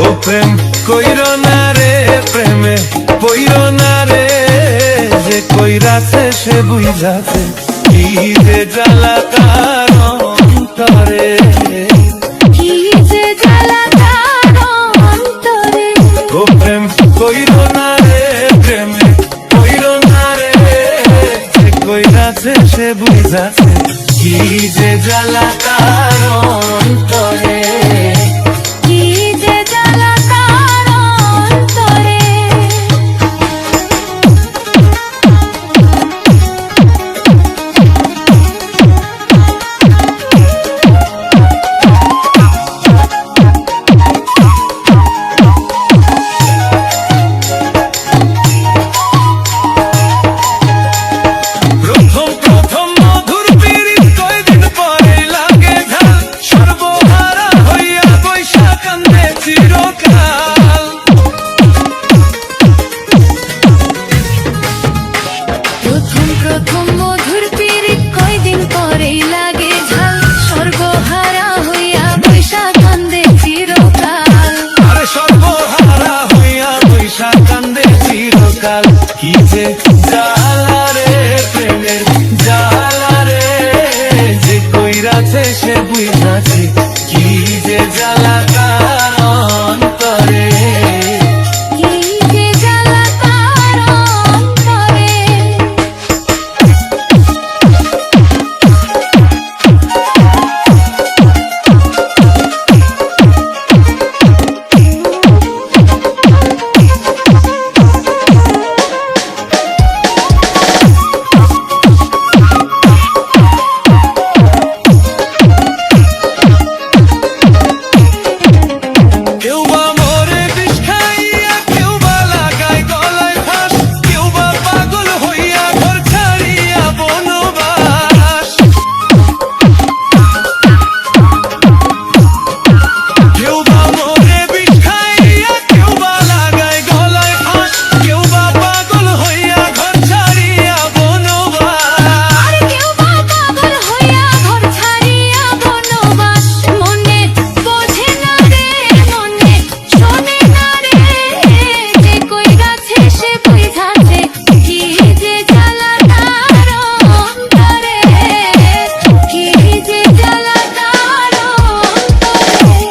ও প্রেম কইরো না রে, প্রেমে পইরো না রে, যে কইরাছে সে বুঝাছে কি যে জ্বালা তার অন্তরে, কি যে জ্বালা তার অন্তরে। ও প্রেম কইরো না রে, প্রেমে পইরো না রে, যে কইরাছে সে বুঝাছে কি যে জ্বালা তার অন্তরে। কি যে জ্বালা তার অন্তরে। প্রথম প্রথম মধুর পিরিত কয়দিন পরে লাগে ঝাল, সর্বহারা হইয়া বৈশা কান্দে চিরকাল। প্রথম প্রথম মধুর পিরিত কয়দিন পরেই লাগে ঝাল, সর্বহারা হইয়া বৈশা কান্দে চিরকাল। আরে সর্বহারা হইয়া বৈশা কান্দে চিরকাল। কি যে জ্বালা রে, প্রেমের জ্বালা রে, যে কইরাছে সে বুঝাছে কি যে জ্বালা তার অন্তরে। কি যে জ্বালা তার অন্তরে। কেউ বা মরে বিষ খাইয়া, কেউ বা লাগায় গলায় ফাঁস, কেউ বা পাগল হইয়া ঘর ছাড়িয়া বনবাস। কেউ বা মরে বিষ খাইয়া, কেউ বা লাগায় গলায় ফাঁস, কেউ বা পাগল হইয়া ঘর ছাড়িয়া বনবাস। আর কেউ বা পাগল হইয়া ঘর ছাড়িয়া বনবাস। মনে বোঝে না রে, মনে শোনে না রে, যে কইরাছে সে বুঝাছে কি যে জ্বালা তার অন্তরে। কি যে জ্বালা তার অন্তরে।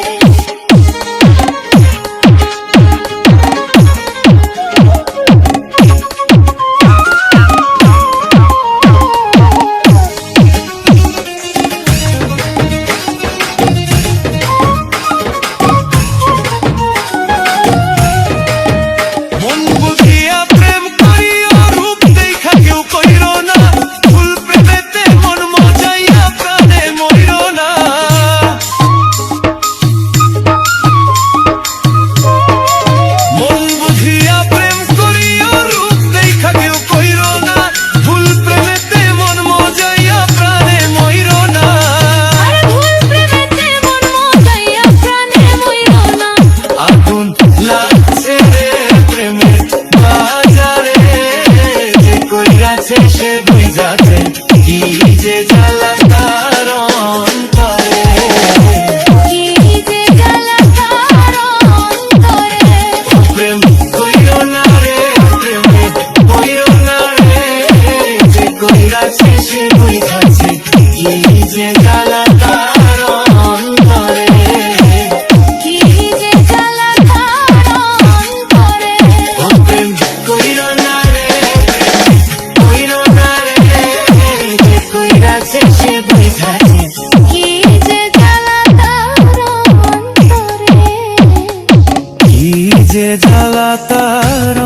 মন বুঝিয়া প্রেম করিও, রূপ দেখা কেউ কইরো না, ফুল প্রেমেতে মন মজাইয়া প্রাণে মইরো না। মন বুঝিয়া প্রেম করিও, রূপ দেখা কেউ কইরো না, ফুল প্রেমেতে মন মজাইয়া প্রাণে মইরো না। আরে ভুল প্রেমেতে মন মজাইয়া প্রাণে মইরো না। আগুন লাগছে রে, প্রেমের বাজারে, যে কইরাছে সে বুঝাছে কি যে জ্বালা তার অন্তরে। কি যে জ্বালা তার অন্তরে। প্রেম কইরো না রে, প্রেমে কইরো না রে, যে কইরাছে সে বুঝাছে কি যে জ্বালা তার অন্তরে। কি যে জ্বালা তার অন্তরে। ও প্রেম কইরো না রে, প্রেমে কইরো না রে, যে কইরাছে সে বুঝাছে কি যে জ্বালা তার অন্তরে। কি যে জ্বালা তার